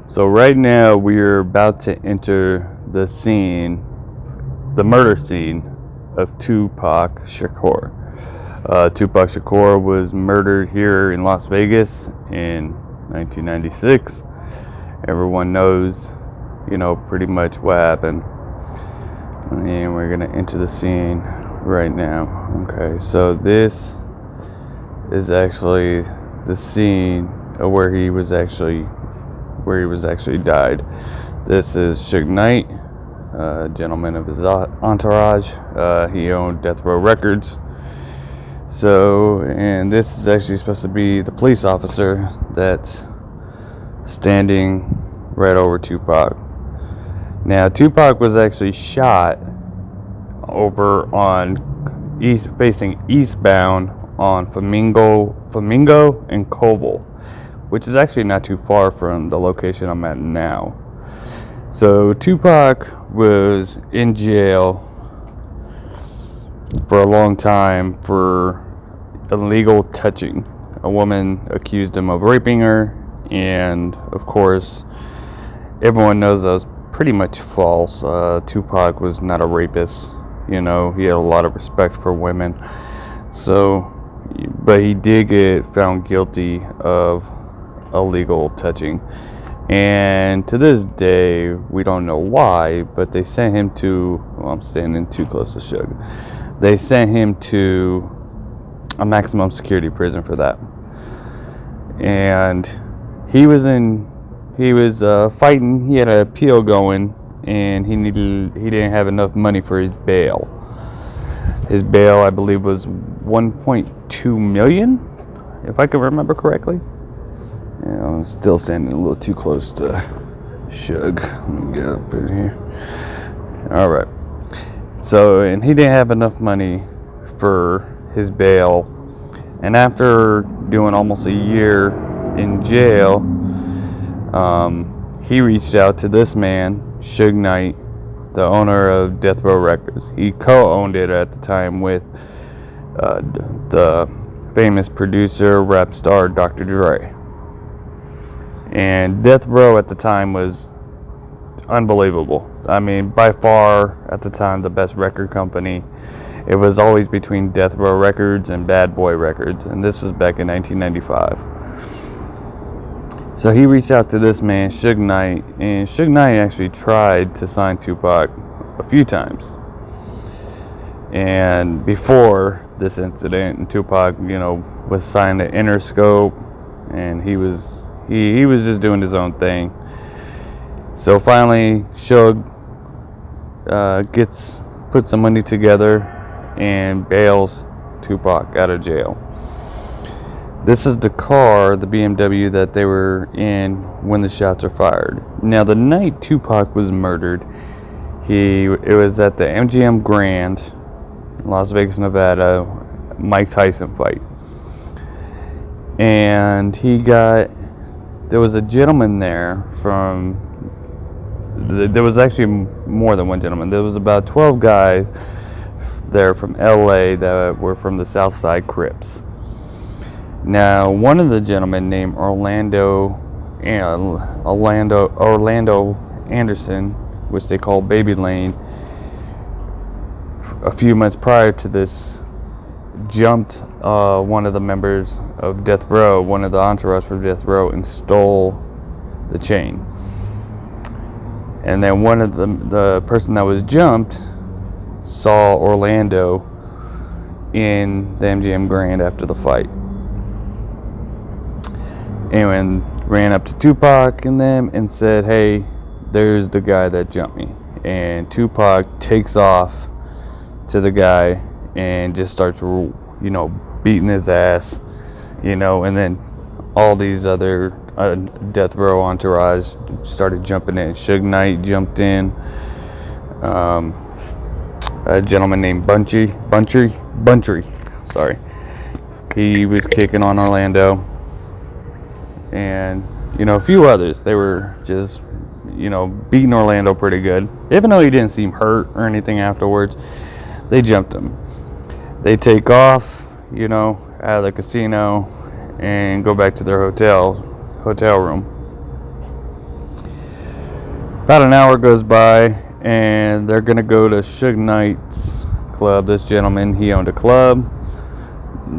So right now we're about to enter the scene, the murder scene of Tupac Shakur. Tupac Shakur was murdered here in Las Vegas in 1996. Everyone knows, pretty much what happened. And we're gonna enter the scene right now. Okay, so this is actually the scene of where he was actually died. This is Suge Knight, gentleman of his entourage. He owned Death Row Records. So, and this is actually supposed to be the police officer that's standing right over Tupac. Now, Tupac was actually shot over on facing eastbound on Flamingo and Koval, which is actually not too far from the location I'm at now. So Tupac was in jail for a long time for illegal touching. A woman accused him of raping her, and of course everyone knows that was pretty much false. Tupac was not a rapist. He had a lot of respect for women. So, but he did get found guilty of illegal touching, and to this day we don't know why, but they sent him to I'm standing too close to Suge. They sent him to a maximum security prison for that. And he was fighting. He had an appeal going, and he didn't have enough money for his bail. His bail, I believe, was $1.2 million, if I can remember correctly. I'm still standing a little too close to Suge. Let me get up in here. All right. So, and he didn't have enough money for his bail. And after doing almost a year in jail, he reached out to this man, Suge Knight, the owner of Death Row Records. He co-owned it at the time with the famous producer, rap star, Dr. Dre. And Death Row at the time was unbelievable. I mean, by far, at the time, the best record company. It was always between Death Row Records and Bad Boy Records, and this was back in 1995. So he reached out to this man, Suge Knight, and Suge Knight actually tried to sign Tupac a few times. And before this incident, Tupac, was signed to Interscope, and he was just doing his own thing. So finally, Suge puts some money together and bails Tupac out of jail. This is the car, the BMW, that they were in when the shots were fired. Now, the night Tupac was murdered, it was at the MGM Grand, Las Vegas, Nevada, Mike Tyson fight. And there was a gentleman there there was actually more than one gentleman. There was about 12 guys there from LA that were from the Southside Crips. Now, one of the gentlemen named Orlando Anderson, which they call Baby Lane, a few months prior to this, jumped one of the members of Death Row, one of the entourage for Death Row, and stole the chain. And then one of the person that was jumped saw Orlando in the MGM Grand after the fight. And ran up to Tupac and them and said, "Hey, there's the guy that jumped me." And Tupac takes off to the guy and just starts, beating his ass, and then all these other Death Row entourage started jumping in. Suge Knight jumped in. A gentleman named Buntry. Sorry. He was kicking on Orlando. And, a few others. They were just, beating Orlando pretty good. Even though he didn't seem hurt or anything afterwards, they jumped him. They take off, out of the casino and go back to their hotel room. About an hour goes by, and they're gonna go to Suge Knight's club. This gentleman, he owned a club.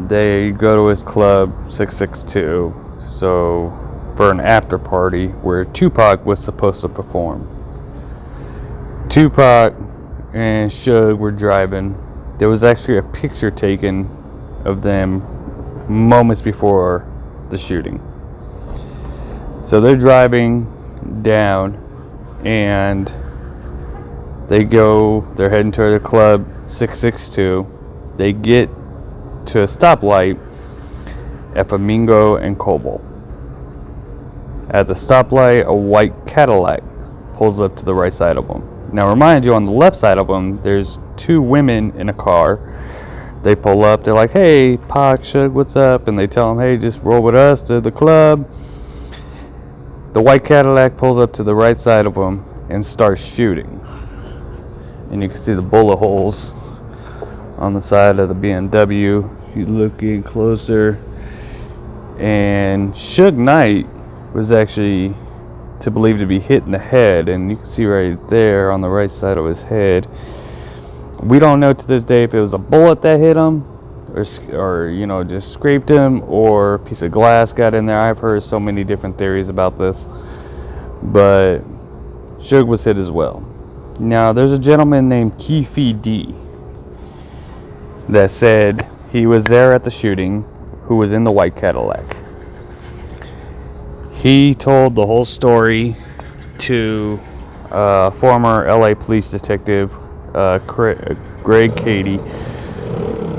They go to his club 662, so for an after party where Tupac was supposed to perform. Tupac and Suge were driving. There was actually a picture taken of them moments before the shooting. So they're driving down, and they're heading to the club 662. They get to a stoplight at Flamingo and Cobalt. At the stoplight, a white Cadillac pulls up to the right side of them. Now, remind you, on the left side of them, there's two women in a car. They pull up. They're like, "Hey, Pac, Suge, what's up?" And they tell them, "Hey, just roll with us to the club." The white Cadillac pulls up to the right side of them and starts shooting. And you can see the bullet holes on the side of the BMW. If you look in closer. And Suge Knight was actually believed to be hit in the head. And you can see right there on the right side of his head. We don't know to this day if it was a bullet that hit him, or just scraped him, or a piece of glass got in there. I've heard so many different theories about this, but Suge was hit as well. Now, there's a gentleman named Keefe D that said he was there at the shooting, who was in the white Cadillac. He told the whole story to former LA police detective Greg Cady,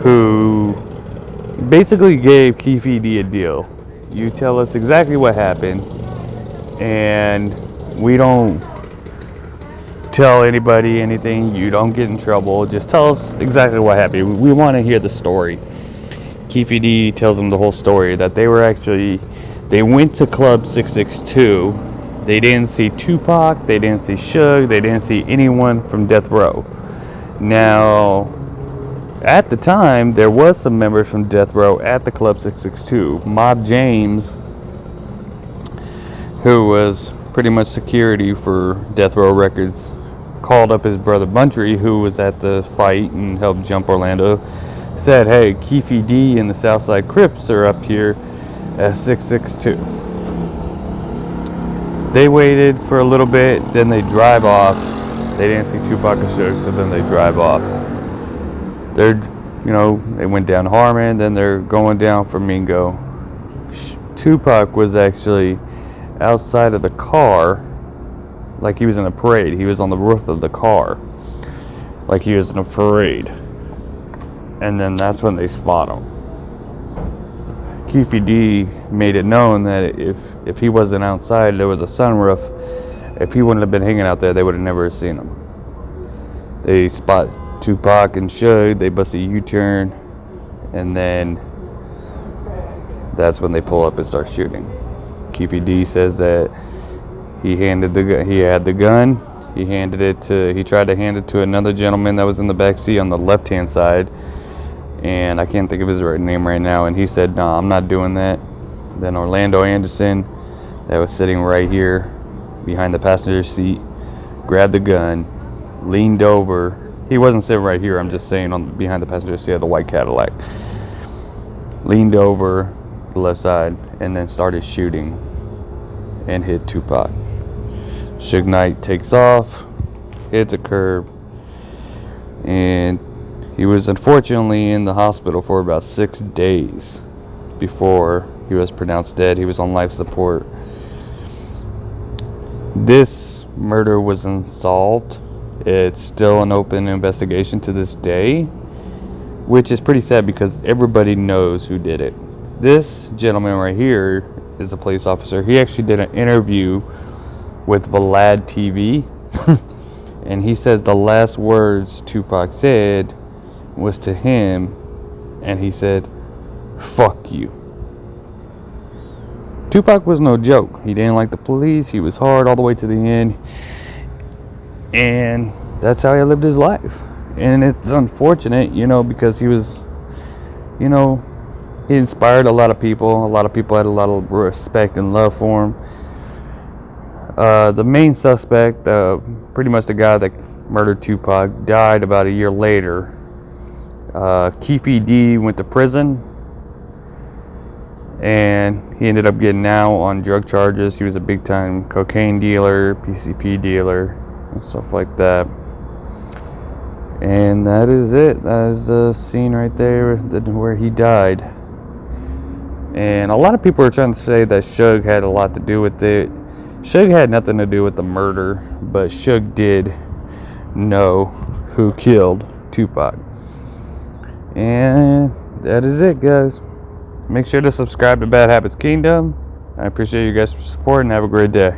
who basically gave Keefe D a deal. You tell us exactly what happened, and we don't tell anybody anything. You don't get in trouble. Just tell us exactly what happened. We want to hear the story. Keefe D tells them the whole story, that they went to Club 662. They didn't see Tupac. They didn't see Suge. They didn't see anyone from Death Row. Now, at the time, there was some members from Death Row at the Club 662. Mob James, who was pretty much security for Death Row Records, called up his brother Buntry, who was at the fight and helped jump Orlando, said, "Hey, Keefe D and the Southside Crips are up here at 662. They waited for a little bit, then they drive off. They didn't see Tupac or Suge, so then they drive off. They went down Harmon, then they're going down Flamingo. Tupac was actually outside of the car, like he was in a parade. He was on the roof of the car, like he was in a parade. And then that's when they spot him. Keefe D made it known that if he wasn't outside, there was a sunroof. If he wouldn't have been hanging out there, they would have never seen him. They spot Tupac and Suge. They bust a U-turn, and then that's when they pull up and start shooting. Keefe D says that he had the gun. He tried to hand it to another gentleman that was in the back seat on the left-hand side, and I can't think of his right name right now, and he said, "No, I'm not doing that." Then Orlando Anderson, that was sitting right here behind the passenger seat, grabbed the gun, leaned over. He wasn't sitting right here, I'm just saying, behind the passenger seat of the white Cadillac. Leaned over the left side and then started shooting and hit Tupac. Suge Knight takes off, hits a curb, and he was unfortunately in the hospital for about 6 days before he was pronounced dead. He was on life support. This murder was unsolved. It's still an open investigation to this day, which is pretty sad because everybody knows who did it. This gentleman right here is a police officer. He actually did an interview with Vlad TV, and he says the last words Tupac said was to him, and he said, "Fuck you." Tupac was no joke. He didn't like the police. He was hard all the way to the end, and that's how he lived his life. And it's unfortunate, because he was, he inspired a lot of people. A lot of people had a lot of respect and love for him. The main suspect, pretty much the guy that murdered Tupac, died about a year later. Keefe D went to prison, and he ended up getting out on drug charges. He was a big time cocaine dealer, PCP dealer, and stuff like that. And that is it. That is the scene right there where he died. And a lot of people are trying to say that Suge had a lot to do with it. Suge had nothing to do with the murder, but Suge did know who killed Tupac. And that is it, guys. Make sure to subscribe to Bad Habits Kingdom. I appreciate you guys' support, and have a great day.